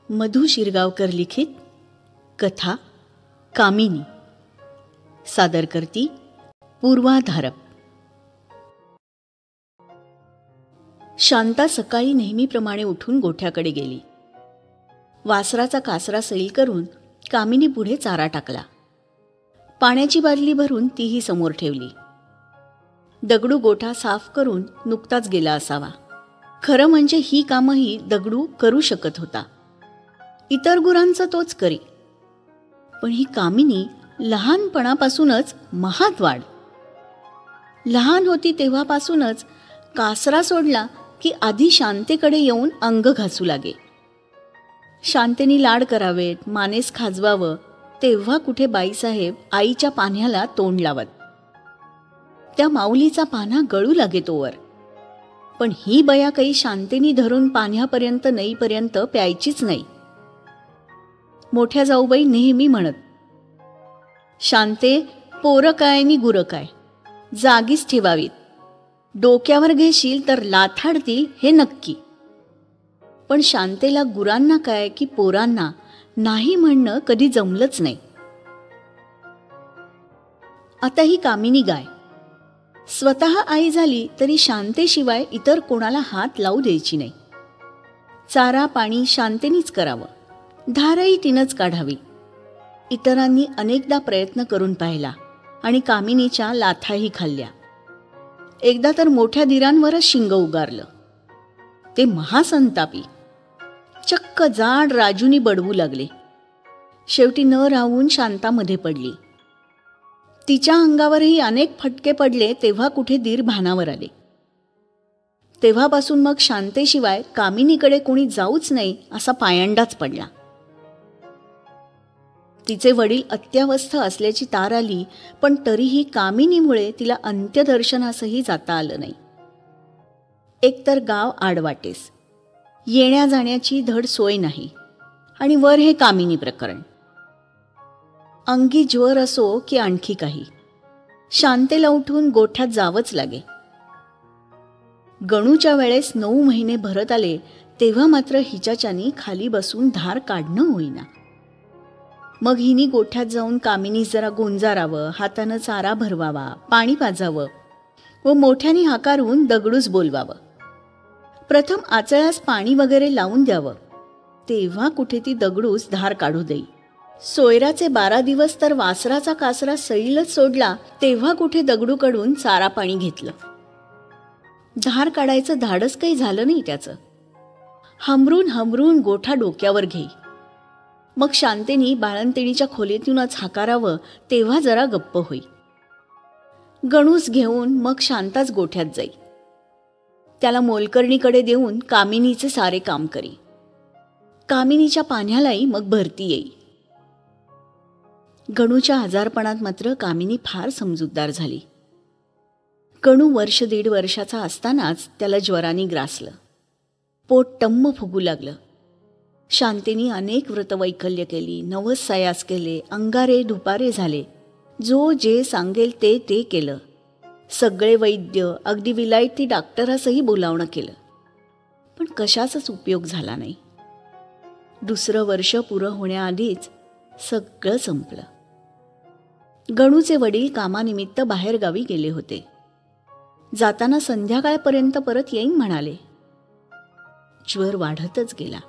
मधु शिरगावकर लिखित कथा कामिनी. सादर करती पूर्वा धारप. शांता सकाळी नेहमीप्रमाणे उठून गोठ्याकडे गेली. वासराचा कासरा सैल करून कामिनी पुढे चारा टाकला. पाण्याची बादली भरून तीही समोर ठेवली. दगडू गोठा साफ करून नुकताच गेला असावा. खरं म्हणजे ही कामंही दगडू करू शकत होता. इतर गुरांचं तोच करी. पण ही कामिनी लहानपणापासूनच महात वाढ. लहान होती तेव्हापासूनच कासरा सोडला की आधी शांतेकडे येऊन अंग घासू लागे. शांतेनी लाड करावेत, मानेस खाजवावं, तेव्हा कुठे बाईसाहेब आईच्या पान्ह्याला तोंड लावत. त्या माऊलीचा पान्हा गळू लागे तोवर. पण ही बया काही शांतेनी धरून पान्ह्यापर्यंत नेईपर्यंत प्यायचीच नाही. मोठ्या जाऊबाई नेहमी म्हणत, शांते, पोरं काय नि गुरं काय जागीच ठेवावीत. डोक्यावर घेशील तर लाथाडतील हे नक्की. पण शांतेला गुरांना काय की पोरांना नाही म्हणणं कधी जमलंच नाही. आता ही कामिनी गाय स्वतः आई झाली तरी शांतेशिवाय इतर कोणाला हात लावू द्यायची नाही. चारा पाणी शांतेनीच करावं, धारही तिनंच काढावी. इतरांनी अनेकदा प्रयत्न करून पाहिला आणि कामिनीच्या लाथाही खाल्ल्या. एकदा तर मोठ्या दिरांवरच शिंग उगारलं. ते महासंतापी. चक्क जाड राजूनी बडवू लागले. शेवटी न राहून शांतामध्ये पडली. तिच्या अंगावरही अनेक फटके पडले तेव्हा कुठे दीर भानावर आले. तेव्हापासून मग शांतेशिवाय कामिनीकडे कोणी जाऊच नाही असा पायंडाच पडला. तिचे वडील अत्यावस्थ असल्याची तार आली, पण तरीही कामिनीमुळे तिला अंत्यदर्शनासही जाता आलं नाही. एकतर गाव आडवाटेस, येण्या जाण्याची धड सोय नाही, आणि वर हे कामिनी प्रकरण. अंगी ज्वर असो की आणखी काही, शांतेला उठून गोठ्यात जावंच लागे. गणूच्या वेळेस 9 महिने भरत आले तेव्हा मात्र हिच्याच्यानी खाली बसून धार काढणं होईना. मग हिनी गोठ्यात जाऊन कामिनीस जरा गोंजारावं, हातानं चारा भरवावा, पाणी पाजावं व मोठ्याने हाकारून दगडूस बोलवावं. प्रथम आचळास पाणी वगैरे लावून द्यावं, तेव्हा कुठे ती दगडूस धार काढू देई. सोयराचे 12 दिवस तर वासराचा कासरा सैलच सोडला तेव्हा कुठे दगडूकडून चारा पाणी घेतलं. धार काढायचं धाडस काही झालं नाही त्याचं. हमरून हमरून गोठा डोक्यावर घेई. मग शांतेनी बाळंतिणीच्या खोलीतूनच हाकारावं तेव्हा जरा गप्प होई. गणूस घेऊन मग शांताच गोठ्यात जाई. त्याला मोलकर्णीकडे देऊन कामिनीचे सारे काम करी. कामिनीच्या पान्ह्यालाही मग भरती येई. गणूच्या आजारपणात मात्र कामिनी फार समजूतदार झाली. गणू 1-1.5 वर्षाचा असतानाच त्याला ज्वराने ग्रासलं. पोट टम्म फुगू लागलं. शांतेनी अनेक व्रतवैकल्य केली, 9 सयास केले, अंगारे धुपारे झाले. जो जे सांगेल ते केलं. सगळे वैद्य, अगदी विलायती डॉक्टरासही बोलावणं केलं, पण कशाचाच उपयोग झाला नाही. 2रं वर्ष पुरं होण्याआधीच सगळं संपलं. गणूचे वडील कामानिमित्त बाहेरगावी गेले होते. जाताना संध्याकाळपर्यंत परत येईन म्हणाले. ज्वर वाढतच गेला.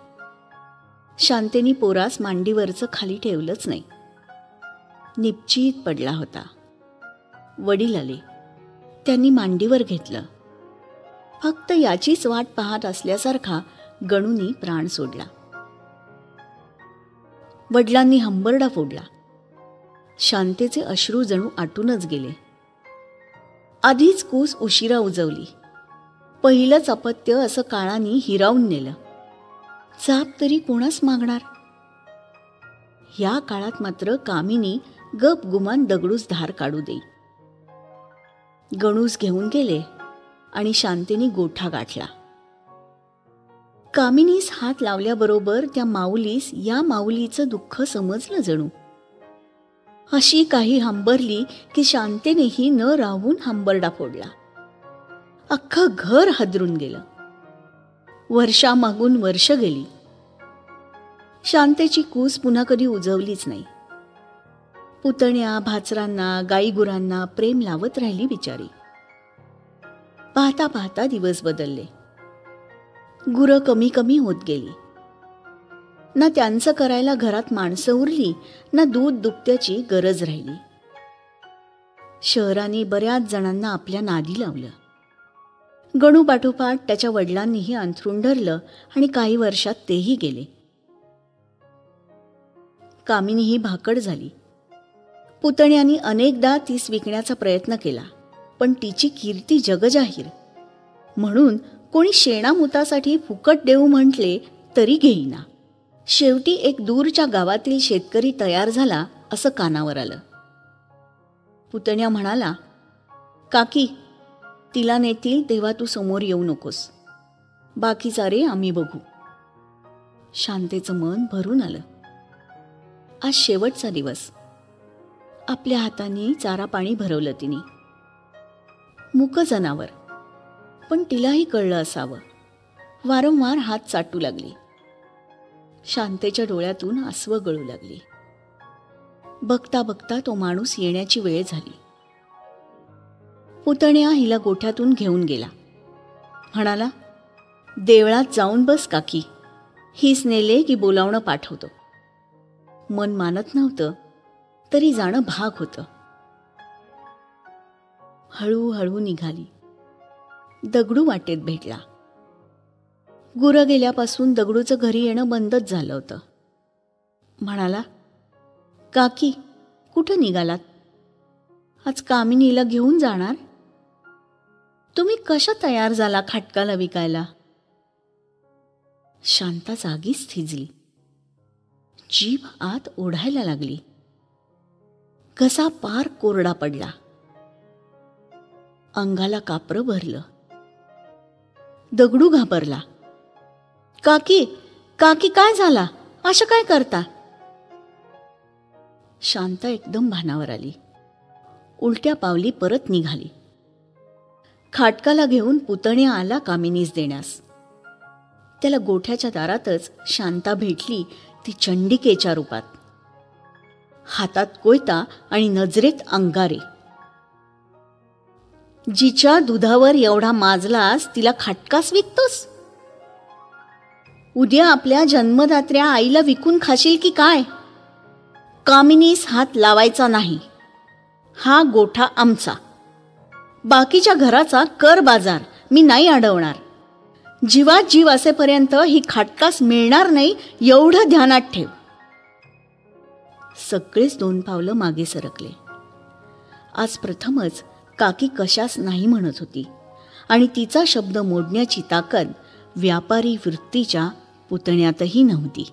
शांतेनी पोरास मांडीवरचं खाली ठेवलंच नाही. निपचित पडला होता. वडील आले. त्यांनी मांडीवर घेतलं. फक्त याचीच वाट पाहत असल्यासारखा गणूनी प्राण सोडला. वडिलांनी हंबरडा फोडला. शांतेचे अश्रू जणू आटूनच गेले. आधीच कूस उशिरा उजवली. पहिलंच अपत्य असं काळानी हिरावून नेलं. जाप तरी कोणास मागणार. या काळात मात्र कामिनी गप गुमान दगडूस धार काढू देई. गणूस घेऊन गेले आणि शांतेनी गोठा गाठला. कामिनीस हात लावल्याबरोबर त्या माऊलीस या माऊलीचं दुःख समजलं जणू. अशी काही हंबरली की शांतेनेही न राहून हंबरडा फोडला. अख्खं घर हादरून गेलं. वर्षामागून वर्ष गेली. शांतेची कूस पुन्हा कधी उजवलीच नाही. पुतण्या भाचरांना गाईगुरांना प्रेम लावत राहिली बिचारी. पाहता पाहता दिवस बदलले. गुरं कमी कमी होत गेली. ना त्यांचं करायला घरात माणसं उरली, ना दूध दुभत्याची गरज राहिली. शहराने बऱ्याच जणांना आपल्या नादी लावलं. गणू पाठोपाठ त्याच्या वडिलांनीही अंथरूण धरलं आणि काही वर्षात तेही गेले. कामिनीही भाकड झाली. पुतण्यानी अनेकदा तीस विकण्याचा प्रयत्न केला, पण तिची कीर्ती जगजाहीर. म्हणून कोणी शेणामुतासाठी फुकट देऊ म्हटले तरी घेईना. शेवटी एक दूरच्या गावातील शेतकरी तयार झाला असं कानावर आलं. पुतण्या म्हणाला, काकी, तिला नेतील तेव्हा तू समोर येऊ नकोस. बाकीचा रे आम्ही बघू. शांतेचं मन भरून आलं. आज शेवटचा दिवस. आपल्या हाताने चारा पाणी भरवलं तिने. मुकं जनावर, पण तिलाही कळलं असावं. वारंवार हात चाटू लागली. शांतेच्या डोळ्यातून आसवं गळू लागली. बघता बघता तो माणूस येण्याची वेळ झाली. पुतण्या हिला गोठ्यातून घेऊन गेला. म्हणाला, देवळात जाऊन बस काकी, हीच नेले की बोलावणं पाठवतो. मन मानत नव्हतं, तरी जाणं भाग होतं. हळूहळू निघाली. दगडू वाटेत भेटला. गुरं गेल्यापासून दगडूचं घरी येणं बंदच झालं होतं. म्हणाला, काकी, कुठं निघालात? आज कामिनीला घेऊन जाणार? तुम्ही कशा तयार झाला खाटकाला विकायला? शांता जागीच थिजली. जीभ आत ओढायला लागली. घसा पार कोरडा पडला. अंगाला कापरं भरलं. दगडू घाबरला. काकी, काकी, काय झाला? असं काय करता? शांता एकदम भानावर आली. उलट्या पावली परत निघाली. खाटकाला घेऊन पुतण्या आला कामिनीस देण्यास. त्याला गोठ्याच्या दारातच शांता भेटली, ती चंडिकेच्या रूपात. हातात कोयता आणि नजरेत अंगारे. जिच्या दुधावर एवढा माजलास तिला खाटकास विकतोस? उद्या आपल्या जन्मदात्र्या आईला विकून खाशील की काय? कामिनीस हात लावायचा नाही. हा गोठा आमचा. बाकीच्या घराचा कर बाजार मी नाही अडवणार. जीवात जीव असेपर्यंत ही खाटकास मिळणार नाही, एवढं ध्यानात ठेव. सगळेच 2 पावलं मागे सरकले. आज प्रथमच काकी कशास नाही म्हणत होती आणि तिचा शब्द मोडण्याची ताकद व्यापारी वृत्तीच्या पुतण्यातही नव्हती.